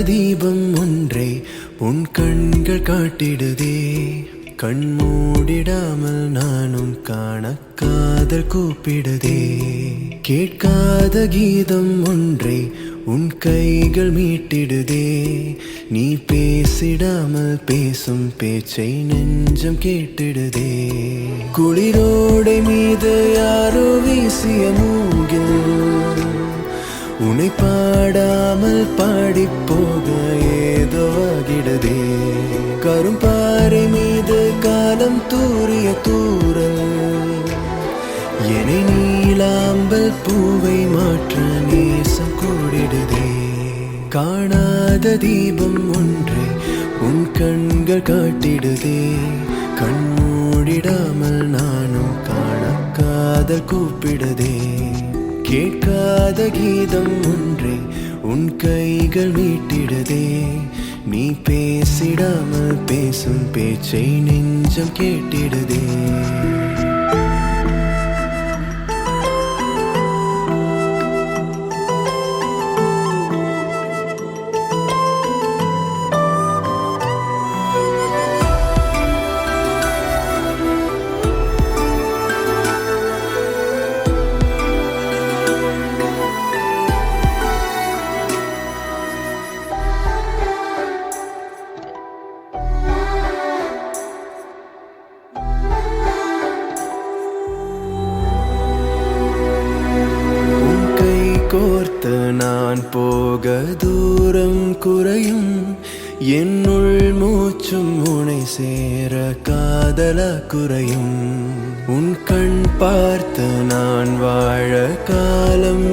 தீபம் ஒன்றை உன் கண்கள் காட்டிடுதே. கண் மூடிடாமல் நானும் காண காதல் கூப்பிடுதே. கேட்காத கீதம் ஒன்றை உன் கைகள் மீட்டிடுதே. நீ பேசிடாமல் பேசும் பேச்சை நெஞ்சம் கேட்டிடுதே. குளிரோடை மீது யாரோ வீசிய மூங்கில் உன்னை பாடாமல் பாடி போக ஏதோ ஆகிடுதே. கரும்பாறை மீது காலம் தூறிய தூரல் என்னை நீலாம்பல் பூவை மாற்ற நேசம் கூடிடுதே. காணாத தீபம் ஒன்றை உன் கண்கள் காட்டிடுதே. கண் மூடிடாமல் நானும் காண காதல் கூப்பிடுதே. கேட்காத கீதம் ஒன்றை உன் கைகள் மீட்டிடுதே. நீ பேசிடாமல் பேசும் பேச்சை நெஞ்சம் கேட்டிடுதே. கோர்த்து நான் போக தூரம் குறையும். என்னுள் மூச்சும் உனை சேர காதல குறையும். உன் கண் பார்த்து நான் வாழ காலம்